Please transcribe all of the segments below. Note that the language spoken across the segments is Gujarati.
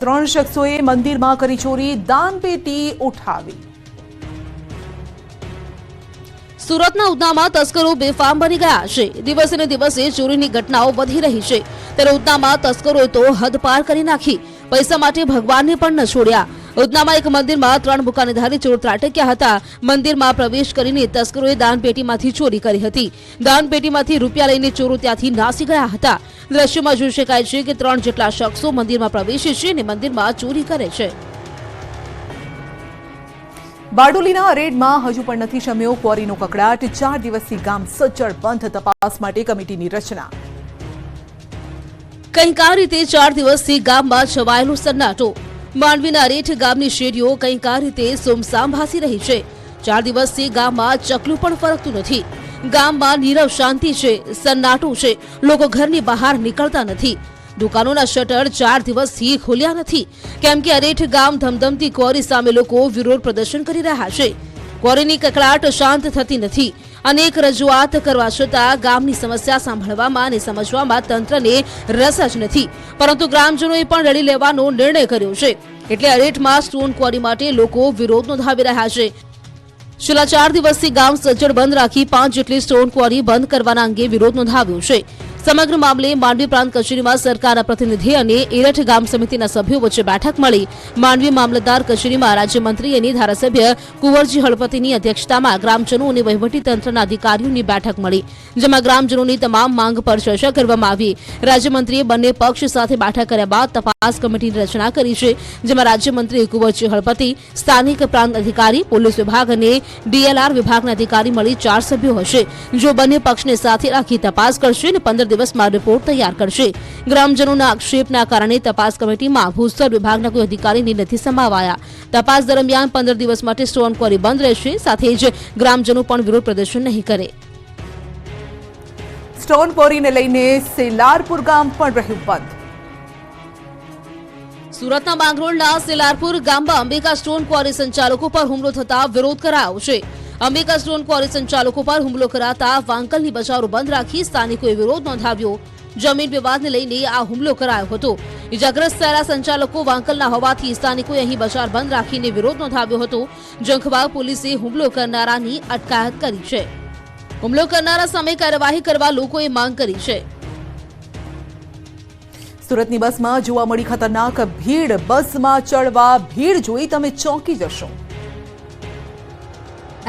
ત્રણ શખ્સોએ મંદિરમાં કરી ચોરી, દાનપેટી ઉઠાવી। સુરતના ઉધનામાં તસ્કરો બેફામ બની ગયા છે। દિવસે ને દિવસે ચોરીની ઘટનાઓ વધી રહી છે, ત્યારે ઉધનામાં તસ્કરોએ તો હદ પાર કરી નાખી। પૈસા માટે ભગવાનને પણ ન છોડ્યા। ઉધનામાં એક મંદિરમાં ત્રણ બુકાનીધારી ચોર ત્રાટક્યા હતા। મંદિરમાં પ્રવેશ કરીને તસ્કરોએ દાનપેટીમાંથી ચોરી કરી હતી। દાનપેટીમાંથી રૂપિયા લઈને ચોરો ત્યાંથી નાસી ગયા હતા। દ્રશ્યમાં જોઈ શકાય છે કે ત્રણ જેટલા શખ્સો મંદિરમાં પ્રવેશે છે અને મંદિરમાં ચોરી કરે છે। બારડોલીના રેડમાં હજુ પણ નથી શમ્યો ક્વોરીનો કકડાટ। 4 દિવસથી ગામ સજ્જડ બંધ, તપાસ માટે કમિટીની રચના। કંઈક આ રીતે 4 દિવસથી ગામમાં છવાયેલો સન્નાટો। માંડવીના રેઠ ગામની શેરીઓ કંઈક આ રીતે સુમસામ ભાસી રહી છે। 4 દિવસથી ગામમાં ચકલું પણ ફરકતું નથી। ગામમાં નીરવ શાંતિ છે, સન્નાટો છે, લોકો ઘરની બહાર નીકળતા નથી। દુકાનોના શટર 4 દિવસથી ખોલ્યા નથી, કેમ કે અરેઠ ગામ ધમધમતી ક્વોરી સામે લોકો વિરોધ પ્રદર્શન કરી રહ્યા છે। ક્વોરીની કકડાટ શાંત થતી નથી। અનેક રજૂઆત કરવા છતાં ગામની સમસ્યા સાંભળવામાં અને સમજવામાં તંત્રને રસ જ નથી, પરંતુ ગ્રામજનોએ પણ લડી લેવાનો નિર્ણય કર્યો છે, એટલે અરેઠમાં સ્ટોન ક્વોરી માટે લોકો વિરોધ નોંધાવી રહ્યા છે। છેલ્લા 4 દિવસથી ગામ સજ્જડ બંધ રાખી 5 જેટલી સ્ટોન ક્વોરી બંધ કરવાના અંગે વિરોધ નોંધાવ્યો છે। સમગ્ર મામલે માંડવી પ્રાંત કચેરીમાં સરકારના પ્રતિનિધિ અને એરઠ ગામ સમિતિના સભ્યો વચ્ચે બેઠક મળી। માંડવી મામલતદાર કચેરીમાં રાજ્યમંત્રી અને ધારાસભ્ય કુંવરજી હળપતિની અધ્યક્ષતામાં ગ્રામજનો અને વહીવટીતંત્રના અધિકારીઓની બેઠક મળી, જેમાં ગ્રામજનોની તમામ માંગ પર ચર્ચા કરવામાં આવી। રાજ્યમંત્રીએ બંને પક્ષ સાથે બેઠક કર્યા બાદ તપાસ કમિટીની રચના કરી છે, જેમાં રાજ્યમંત્રી કુંવરજી હળપતિ, સ્થાનિક પ્રાંત અધિકારી, પોલીસ વિભાગ અને ડીએલઆર વિભાગના અધિકારી મળી 4 સભ્યો હશે, જો બંને પક્ષને સાથે રાખી તપાસ કરશે અને 15 દિવસમાં રિપોર્ટ તૈયાર કરશે। ગ્રામજનોના આક્ષેપના કારણે તપાસ કમિટીમાં ભૂસ્તર વિભાગના કોઈ અધિકારીને નથી સમાવાયા। તપાસ દરમિયાન 15 દિવસ માટે સ્ટોન ક્વોરી બંધ રહેશે, સાથે જ ગ્રામજનો પણ વિરોધ પ્રદર્શન નહીં કરે। સ્ટોન ક્વોરીને લઈને સેલારપુર ગામ પણ રહ્યું બંધ। સુરતના માંગરોળના સેલારપુર ગામમાં અંબિકા સ્ટોન ક્વોરી સંચાલકો પર હુમલો થતા વિરોધ કરાયો છે। અંબિકા સ્ટોન ક્વોરી સંચાલકો પર હુમલો કરાતા વાંકલની બજારો બંધ રાખી સ્થાનિકોએ વિરોધ નોંધાવ્યો। જમીન વિવાદને લઈને આ હુમલો કરાયો હતો। ઇજાગ્રસ્ત થયેલા સંચાલકો વાંકલના હોવાથી સ્થાનિકોએ અહીં બજાર બંધ રાખીને વિરોધ નોંધાવ્યો હતો। જંખવાવ પોલીસે હુમલો કરનારાની અટકાયત કરી છે। હુમલો કરનારા સામે કાર્યવાહી કરવા લોકોએ માંગ કરી છે। સુરતની બસમાં જોવા મળી ખતરનાક ભીડ। બસમાં ચડવા ભીડ જોઈ તમે ચોંકી જશો।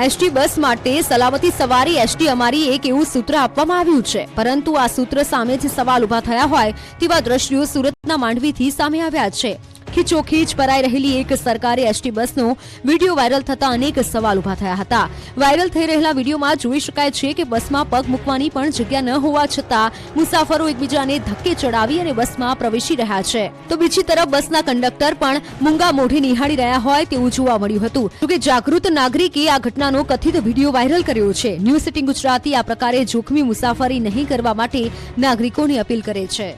એસટી બસ માટે સલામતી સવારી એસટી અમારી એક એવું સૂત્ર આપવામાં આવ્યું છે, પરંતુ આ સૂત્ર સામે જ સવાલ ઉભા થયા હોય તેવા દ્રશ્યો સુરતના માંડવીથી સામે આવ્યા છે। ખીચોખીચ ભરાઈ રહેલી એક સરકારી એસટી બસનો વિડીયો વાયરલ થતા અનેક સવાલ ઉભા થયા હતા। વાયરલ થઈ રહેલા વિડીયોમાં જોઈ શકાય છે કે બસમાં પગ મૂકવાની પણ જગ્યા ન હોવા છતાં મુસાફરો એકબીજાને ધક્કે ચડાવી અને બસમાં પ્રવેશી રહ્યા છે, તો બીજી તરફ બસના કંડક્ટર પણ મૂંગા મોઢે નિહાળી રહ્યા હોય તેવું જોવા મળ્યું હતું। જોકે જાગૃત નાગરિકે આ ઘટનાનો કથિત વિડીયો વાયરલ કર્યો છે। ન્યૂઝ 18 ગુજરાતી આ પ્રકારે જોખમી મુસાફરી નહીં કરવા માટે નાગરિકોની અપીલ કરે છે।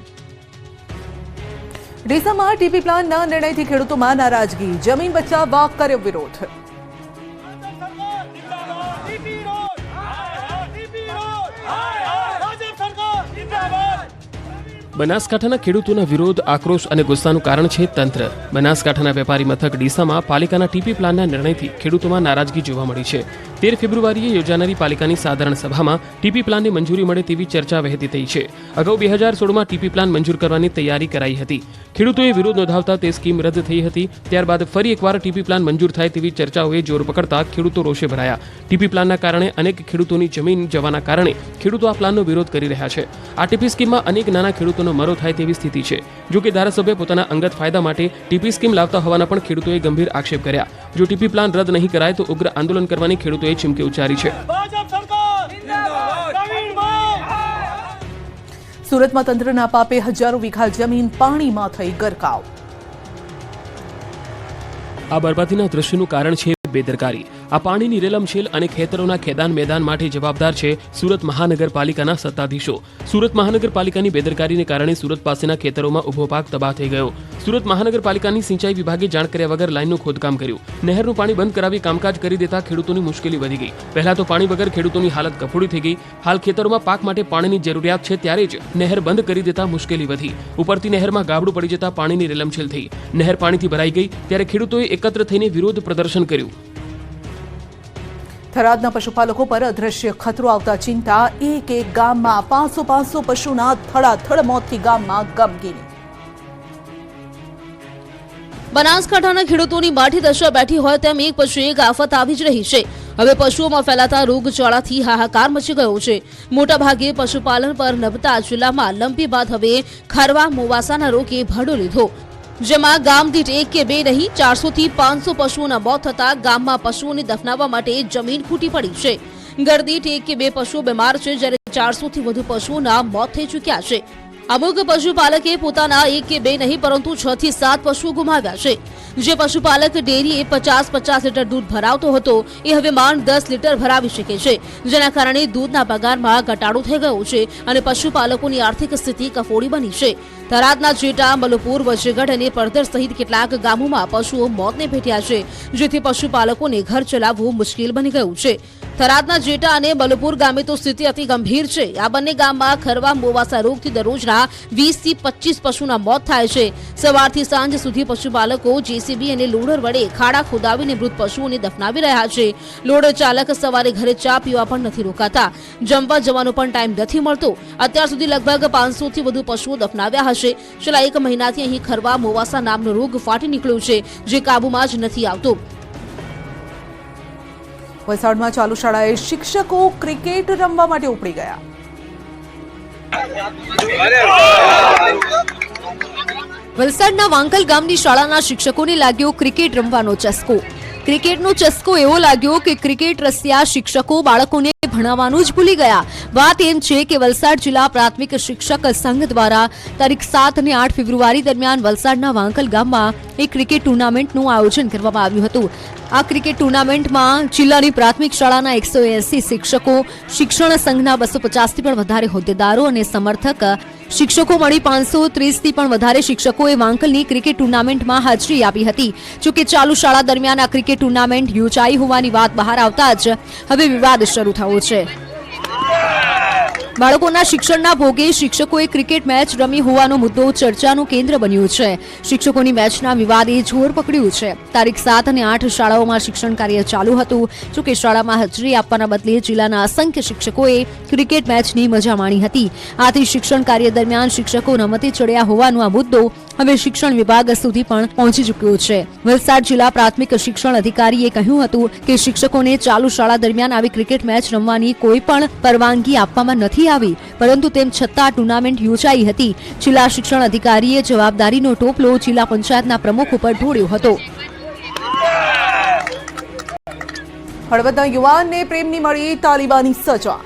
ડીસામાં ટીપી પ્લાનના નિર્ણયથી ખેડૂતોમાં નારાજગી। જમીન બચાવવા કર્યો વિરોધ। બનાસકાંઠાના ખેડૂતોના વિરોધ, આક્રોશ અને ગુસ્સાનું કારણ છે તંત્ર। બનાસકાંઠાના વેપારી મથક ડીસામાં પાલિકાના ટીપી પ્લાનના નિર્ણયથી ખેડૂતોમાં નારાજગી જોવા મળી છે। 13 ફેબ્રુઆરીએ યોજાનારી પાલિકાની સાધારણ સભામાં ટીપી પ્લાનને મંજૂરી મળે તેવી ચર્ચા વહેતી થઈ છે। અગાઉ 2016માં ટીપી પ્લાન મંજૂર કરવાની તૈયારી કરાઈ હતી। ખેડૂતોએ વિરોધ નોંધાવતા તે સ્કીમ રદ થઈ હતી। ત્યારબાદ ફરી એકવાર ટીપી પ્લાન મંજૂર થાય તેવી ચર્ચાઓએ જોર પકડતા ખેડૂતો રોષે ભરાયા। ટીપી પ્લાનના કારણે અનેક ખેડૂતોની જમીન જવાના કારણે ખેડૂતો આ પ્લાનનો વિરોધ કરી રહ્યા છે। આ ટીપી સ્કીમમાં અનેક નાના ખેડૂતોનો મરો થાય તેવી સ્થિતિ છે। જો કે ધારાસભ્ય પોતાના અંગત ફાયદા માટે ટીપી સ્કીમ લાવતા હોવાના પણ ખેડૂતોએ ગંભીર આક્ષેપ કર્યા। જો ટીપી પ્લાન રદ નહીં કરાય તો ઉગ્ર આંદોલન કરવાની ખેડૂતોએ ચીમકી ઉચ્ચારી છે। સુરતમાં તંત્રના પાપે હજારો વીઘા જમીન પાણીમાં થઈ ગરકાવ। આ બરબાદીના દ્રશ્યનું કારણ છે બેદરકારી। આ પાણીની રેલમછેલ અને ખેતરોના ખેદાન મેદાન માટે જવાબદાર છે સુરત મહાનગરપાલિકાના સત્તાધીશો. સુરત મહાનગરપાલિકાની બેદરકારીને કારણે સુરત પાસેના ખેતરોમાં ઉભો પાક તબાહ થઈ ગયો. સુરત મહાનગરપાલિકાની સિંચાઈ વિભાગે જાણ કર્યા વગર લાઈનનું ખોદકામ કર્યું. નહેરનું પાણી બંધ કરાવી કામકાજ કરી દેતા ખેડૂતોની મુશ્કેલી વધી ગઈ. પહેલા તો પાણી વગર ખેડૂતોની હાલત કફોડી થઈ ગઈ. હાલ ખેતરોમાં પાક માટે પાણીની જરૂરિયાત છે ત્યારે જ નહેર બંધ કરી દેતા મુશ્કેલી વધી. ઉપરથી નહેરમાં ગાબડું પડી જતા પાણીની રેલમછેલ થઈ. નહેર પાણીથી ભરાઈ ગઈ ત્યારે ખેડૂતોએ એકત્ર થઈને વિરોધ પ્રદર્શન કર્યું. થરાદના પશુપાલકો પર અદ્રશ્ય ખતરો આવતા ચિંતા. એક ગામમાં 500 પશુના થડાથડ મોતથી ગામમાં ગમગીની. બનાસકાંઠાના ખેડૂતોની માઠી દશા બેઠી હોય તેમ એક પછી એક આફત આવી જ રહી છે. હવે પશુઓમાં ફેલાતા રોગચાળાથી હાહાકાર મચી ગયો છે. મોટાભાગે પશુપાલન પર નભતા જિલ્લામાં લંપી બાદ હવે ખરવા મોવાસાના રોગે ભરડો લીધો, જેમાં ગામ દીઠ 1 કે 2 નહીં 400 થી 500 પશુઓના મોત થતા ગામમાં પશુઓને દફનાવવા માટે જમીન ખૂટી પડી છે. ગરદીઠ 1 કે 2 પશુઓ બીમાર છે, જ્યારે 400 થી વધુ પશુઓના મોત થઈ ચૂક્યા છે. અમુક પશુપાલકે પોતાના 1 કે 2 નહીં પરંતુ 6 થી 7 પશુઓ ગુમાવ્યા છે. જે પશુપાલક ડેરીએ 50 લીટર દૂધ ભરાવતો હતો એ હવે માંડ 10 લીટર ભરાવી શકે છે, જેના કારણે દૂધના પગારમાં ઘટાડો થઈ ગયો છે અને પશુપાલકોની આર્થિક સ્થિતિ કફોડી બની છે. થરાદના જેટા, મલુપુર, વજેગઢ અને પડધર સહિત કેટલાક ગામોમાં પશુઓ મોતને ભેટ્યા છે, જેથી પશુપાલકોને ઘર ચલાવવું મુશ્કેલ બની ગયું છે. થરાદના જેટા અને મલુપુર ગામે તો સ્થિતિ અતિ ગંભીર છે. આ બંને ગામમાં ખરવા મોવાસા રોગથી દરરોજના 20 થી 25 પશુના મોત થાય છે. સવારથી સાંજ સુધી પશુપાલકો જેસીબી અને લોડર વડે ખાડા ખોદાવીને મૃત પશુઓને દફનાવી રહ્યા છે. લોડર ચાલક સવારે ઘરે ચા પીવા પણ નથી રોકાતા. જમવા જવાનો પણ ટાઈમ નથી મળતો. અત્યાર સુધી લગભગ 500 થી વધુ પશુઓ દફનાવ્યા હશે. છેલ્લા 1 મહિનાથી અહીં ખરવા મોવાસા નામનો રોગ ફાટી નીકળ્યો છે, જે કાબુમાં જ નથી આવતો. વલસાડમાં ચાલુ શાળાએ શિક્ષકો ક્રિકેટ રમવા માટે ઉપડી ગયા. વલસાડના વાંકલ ગામની શાળાના શિક્ષકોને લાગ્યો ક્રિકેટ રમવાનો ચસ્કો. ક્રિકેટનો ચસ્કો એવો લાગ્યો કે ક્રિકેટ રસ્યા શિક્ષકો બાળકોને ભણાવવાનું જ ભૂલી ગયા. વાત એમ છે કે વલસાડ જિલ્લા પ્રાથમિક શિક્ષક સંઘ દ્વારા તારીખ 7 અને 8 ફેબ્રુઆરી દરમિયાન વલસાડના વાંકલ ગામમાં એક ક્રિકેટ ટુર્નામેન્ટનું આયોજન કરવામાં આવ્યું હતું. આ ક્રિકેટ ટુર્નામેન્ટમાં જિલ્લાની પ્રાથમિક શાળાના 180 શિક્ષકો, શિક્ષણ સંઘના 250 થી પણ વધારે હોદ્દેદારો અને સમર્થક શિક્ષકો મળી 530 થી પણ વધારે શિક્ષકોએ વાંકલની ક્રિકેટ ટુર્નામેન્ટમાં હાજરી આપી હતી. જોકે ચાલુ શાળા દરમિયાન આ ક્રિકેટ ટુર્નામેન્ટ યોજાઈ હોવાની વાત બહાર આવતા જ હવે વિવાદ શરૂ થયો છે. બાળકોના શિક્ષણના ભોગે શિક્ષકોએ ક્રિકેટ મેચ રમી હોવાનો મુદ્દો ચર્ચાનું કેન્દ્ર બન્યું છે. શિક્ષકોની મેચના વિવાદે જોર પકડ્યું છે. તારીખ 7 અને 8 શાળાઓમાં શિક્ષણ કાર્ય ચાલુ હતું. જોકે શાળામાં હાજરી આપવાના બદલે જિલ્લાના અસંખ્ય શિક્ષકોએ ક્રિકેટ મેચની મજા માણી હતી. આથી શિક્ષણ કાર્ય દરમિયાન શિક્ષકો રમતે ચડ્યા હોવાનો આ મુદ્દો હવે શિક્ષણ વિભાગ સુધી પણ પહોંચી ચૂક્યો છે. વલસાડ જિલ્લા પ્રાથમિક શિક્ષણ અધિકારીએ કહ્યું હતું કે શિક્ષકોને ચાલુ શાળા દરમિયાન આવી ક્રિકેટ મેચ રમવાની કોઈ પણ પરવાનગી આપવામાં નથી આવી, પરંતુ તેમ છતાં ટુર્નામેન્ટ યોજાઈ હતી. જિલ્લા શિક્ષણ અધિકારીએ જવાબદારીનો ટોપલો જિલ્લા પંચાયતના પ્રમુખ ઉપર ઢોળ્યો હતો. હળવદના યુવાનને પ્રેમની મળી તાલિબાની સજા.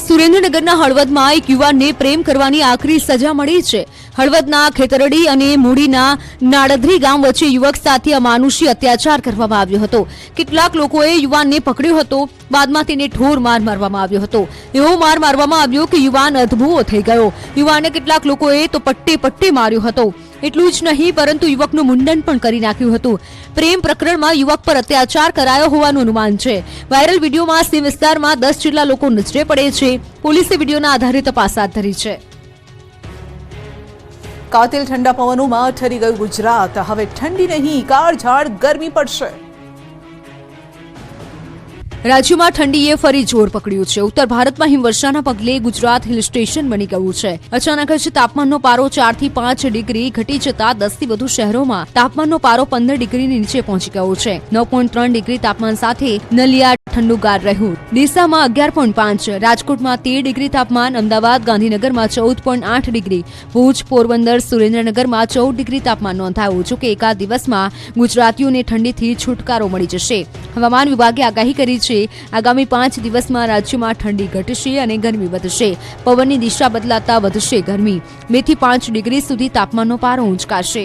સુરેન્દ્રનગરના હળવદમાં એક યુવાનને પ્રેમ કરવાની આકરી સજા મળી છે. હળવદના ખેતરડી અને મૂડીના નાડધરી ગામ વચ્ચે યુવક સાથે અમાનુષી અત્યાચાર કરવામાં આવ્યો હતો. કેટલાક લોકોએ યુવાનને પકડ્યો હતો. બાદમાં તેને ઠોર માર મારવામાં આવ્યો હતો. એવો માર મારવામાં આવ્યો કે યુવાન અધભૂવો થઈ ગયો. યુવાનને કેટલાક લોકોએ તો પટ્ટે માર્યો હતો. એટલું જ નહીં પરંતુ યુવકનું મુંડન પણ કરી નાખ્યું હતું. પ્રેમ પ્રકરણમાં યુવક પર અત્યાચાર કરાયો હોવાનું અનુમાન છે. વાયરલ વિડીયોમાં સીમ વિસ્તારમાં 10 જેટલા લોકો નજરે પડે છે. પોલીસે વિડીયોના આધારે તપાસ હાથ ધરી છે. કાતિલ ઠંડા પવનોમાં ઠરી ગયું ગુજરાત. હવે ઠંડી નહીં, કાળઝાળ ગરમી પડશે. રાજ્યમાં ઠંડીએ ફરી જોર પકડ્યું છે. ઉત્તર ભારતમાં હિમવર્ષાના પગલે ગુજરાત હિલ સ્ટેશન બની ગયું છે. અચાનક જ તાપમાનનો પારો 4 થી 5 ડિગ્રી ઘટી જતા 10 થી વધુ શહેરોમાં તાપમાનનો પારો 15 ડિગ્રીની નીચે પહોંચી ગયો છે. 9.3 ડિગ્રી તાપમાન સાથે નલિયા ઠંડુગાર રહ્યું. ડીસામાં 11.5, રાજકોટમાં 13 ડિગ્રી તાપમાન, અમદાવાદ, ગાંધીનગરમાં 14.8 ડિગ્રી, ભુજ, પોરબંદર, સુરેન્દ્રનગરમાં 14 ડિગ્રી તાપમાન નોંધાયું. જોકે એકાદ દિવસમાં ગુજરાતીઓને ઠંડીથી છુટકારો મળી જશે. હવામાન વિભાગે આગાહી કરી છે આગામી 5 દિવસમાં રાજ્યમાં ઠંડી ઘટશે અને ગરમી વધશે. પવનની દિશા બદલાતા વધશે ગરમી. 2 થી 5 ડિગ્રી સુધી તાપમાનનો પારો ઊંચકાશે.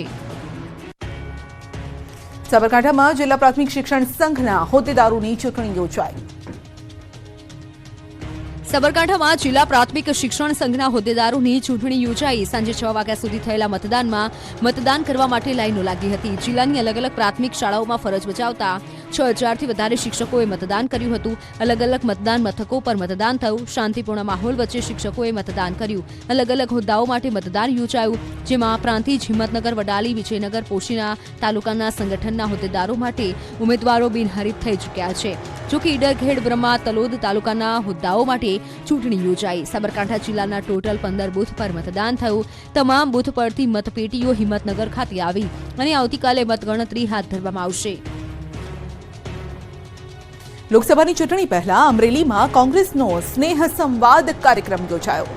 સાબરકાંઠામાં જિલ્લા પ્રાથમિક શિક્ષણ સંઘના હોદ્દેદારોની ચૂંટણી યોજાઈ. સાબરકાંઠામાં જિલ્લા પ્રાથમિક શિક્ષણ સંઘના હોદ્દેદારોની ચૂંટણી યોજાઈ. સાંજે 6 વાગ્યા સુધી થયેલા મતદાનમાં મતદાન કરવા માટે લાઈનો લાગી હતી. જિલ્લાની અલગ અલગ પ્રાથમિક શાળાઓમાં ફરજ બજાવતા 6000થી વધારે શિક્ષકોએ મતદાન કર્યું હતું. અલગ અલગ મતદાન મથકો પર મતદાન થયું. શાંતિપૂર્ણ માહોલ વચ્ચે શિક્ષકોએ મતદાન કર્યું. અલગ અલગ હોદ્દાઓ માટે મતદાન યોજાયું, જેમાં પ્રાંતિજ, હિંમતનગર, વડાલી, વિજયનગર, પોશીના તાલુકાના સંગઠનના હોદ્દેદારો માટે ઉમેદવારો બિનહરીફ થઈ ચૂક્યા છે. જોકે ઈડર, ખેડ, બ્રહ્મા, તલોદ તાલુકાના હોદ્દાઓ માટે ચૂંટણી યોજાઈ. સાબરકાંઠા જિલ્લાના ટોટલ 15 બૂથ પર મતદાન થયું. તમામ બૂથ પરથી મતપેટીઓ હિંમતનગર ખાતે આવી અને આવતીકાલે મતગણતરી હાથ ધરવામાં આવશે. લોકસભાની ચૂંટણી પહેલા અમરેલીમાં કોંગ્રેસનો સ્નેહ સંવાદ કાર્યક્રમ યોજાયો.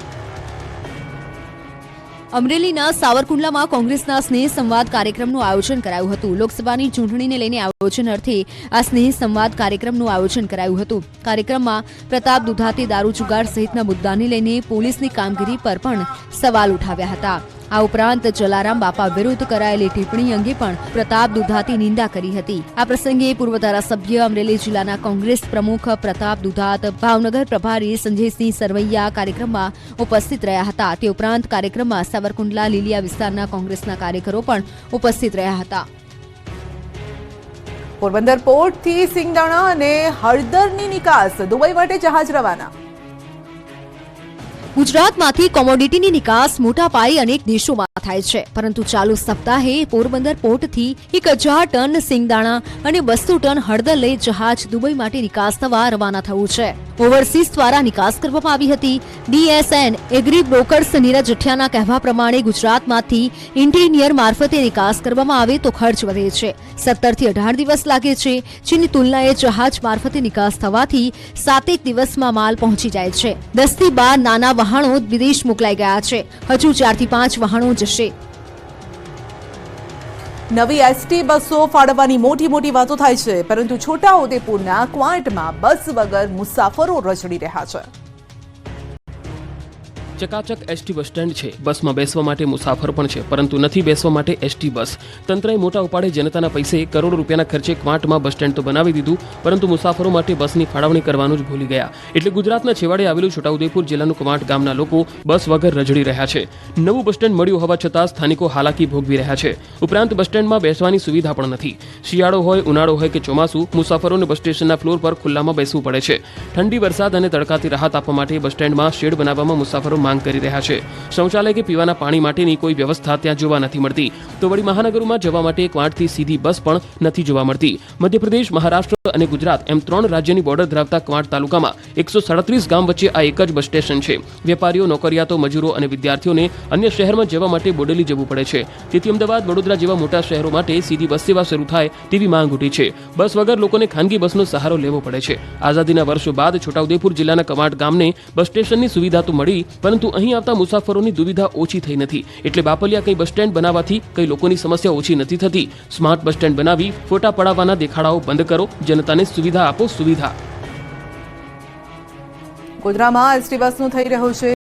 અમરેલીના સાવરકુંડલામાં કોંગ્રેસના સ્નેહ સંવાદ કાર્યક્રમનું આયોજન કરાયું હતું. લોકસભાની ચૂંટણીને લઈને આયોજન અર્થે આ સ્નેહ સંવાદ કાર્યક્રમનું આયોજન કરાયું હતું. કાર્યક્રમમાં પ્રતાપ દુધાતે દારૂ જુગાર સહિતના મુદ્દાને લઈને પોલીસની કામગીરી પર પણ સવાલ ઉઠાવ્યા હતા. આ ઉપરાંત જલારામ બાપા વિરુદ્ધ કરાયેલી ટિપ્પણી અંગે પણ પ્રતાપ દુધાતે નિંદા કરી હતી. આ પ્રસંગે પૂર્વ ધારાસભ્ય, અમરેલી જિલ્લાના કોંગ્રેસ પ્રમુખ પ્રતાપ દુધાત, ભાવનગર પ્રભારી સંજયસિંહ સરવૈયા કાર્યક્રમમાં ઉપસ્થિત રહ્યા હતા. તે ઉપરાંત કાર્યક્રમમાં સાવરકુંડલા લીલિયા વિસ્તારના કોંગ્રેસના કાર્યકરો પણ ઉપસ્થિત રહ્યા હતા. પોરબંદર પોર્ટથી સિંગદાણા અને હળદરની નિકાસ દુબઈ માટે જહાજ રવાના. ગુજરાતમાંથી કોમોડિટીની નિકાસ મોટા પાયે અનેક દેશોમાં થાય છે, પરંતુ ચાલુ સપ્તાહે પોરબંદર પોર્ટથી 1000 ટન સિંગદાણા અને 200 ટન હળદર લઈ જહાજ દુબઈ માટે નિકાસ થવા રવાના થયું છે. ઓવરસીઝ દ્વારા નિકાસ કરવામાં આવી હતી. DSN એગ્રી બ્રોકર્સ નીરજ જઠિયાના કહેવા પ્રમાણે ગુજરાતમાંથી ઇન્ટિનિયર મારફતે નિકાસ કરવામાં આવે તો ખર્ચ વધે છે. 17 થી 18 દિવસ લાગે છે, જેની તુલનાએ જહાજ મારફતે નિકાસ થવાથી 7 દિવસમાં માલ પહોંચી જાય છે. 10 થી 12 નાના વહાણો વિદેશ મોકલાઈ ગયા છે. હજુ 4 થી 5 વહાણો જશે. નવી એસટી બસો ફાળવવાની મોટી વાતો થાય છે, પરંતુ છોટાઉદેપુરના ક્વાંટમાં બસ વગર મુસાફરો રઝળી રહ્યા છે. ચકાચક એસટી બસ સ્ટેન્ડ છે. બસમાં બેસવા માટે મુસાફર પણ છે, પરંતુ નથી બેસવા માટે એસટી બસ. તંત્રએ મોટા ઉપાડે જનતાના પૈસે કરોડો રૂપિયાના ખર્ચે ક્વાંટમાં બસ સ્ટેન્ડ તો બનાવી દીધું, પરંતુ મુસાફરો માટે બસની ફાળવણી કરવાનું જ ભૂલી ગયા. એટલે ગુજરાતના છેવાડે આવેલું છોટાઉદેપુર જિલ્લાનું ક્વાંટ ગામના લોકો બસ વગર રઝળી રહ્યા છે. નવું બસ સ્ટેન્ડ મળ્યું હોવા છતાં સ્થાનિકો હાલાકી ભોગવી રહ્યા છે. ઉપરાંત બસ સ્ટેન્ડમાં બેસવાની સુવિધા પણ નથી. શિયાળો હોય, ઉનાળો હોય કે ચોમાસું, મુસાફરોને બસ સ્ટેશનના ફ્લોર પર ખુલ્લામાં બેસવું પડે છે. ઠંડી, વરસાદ અને તડકાથી રાહત આપવા માટે બસ સ્ટેન્ડમાં શેડ બનાવવામાં મુસાફરો માંગ કરી રહ્યા છે. શૌચાલય કે પીવાના પાણી માટેની કોઈ વ્યવસ્થા ત્યાં જોવા નથી મળતી. તો વળી મહાનગરોમાં જવા માટે ક્વાંટથી સીધી બસ પણ નથી જોવા મળતી. મધ્યપ્રદેશ, મહારાષ્ટ્ર અને ગુજરાત એમ 3 રાજ્યની બોર્ડર ધરાવતા ક્વાંટ તાલુકામાં 137 ગામ વચ્ચે આ એક જ બસ સ્ટેશન છે. વેપારીઓ, નોકરિયાતો, મજૂરો અને વિદ્યાર્થીઓને અન્ય શહેરમાં જવા માટે બોડેલી જવું પડે છે. તેથી અમદાવાદ, વડોદરા જેવા મોટા શહેરો માટે સીધી બસ સેવા શરૂ થાય તેવી માંગ ઉઠી છે. બસ વગર લોકોને ખાનગી બસનો સહારો લેવો પડે છે. આઝાદીના વર્ષો બાદ છોટાઉદેપુર જિલ્લાના કવાંટ ગામને બસ સ્ટેશનની સુવિધા તો મળી, પરંતુ અહીં આવતા મુસાફરોની દુવિધા ઓછી થઈ નથી. એટલે બાપલિયા કંઈ બસ સ્ટેન્ડ બનાવવાથી કઈ લોકોની સમસ્યા ઓછી નથી થતી. સ્માર્ટ બસ સ્ટેન્ડ બનાવી ફોટા પડાવવાના દેખાડાઓ બંધ કરો, જનતાને સુવિધા આપો. સુવિધા. ગોધરામાં એસટી બસનું થઈ રહ્યું છે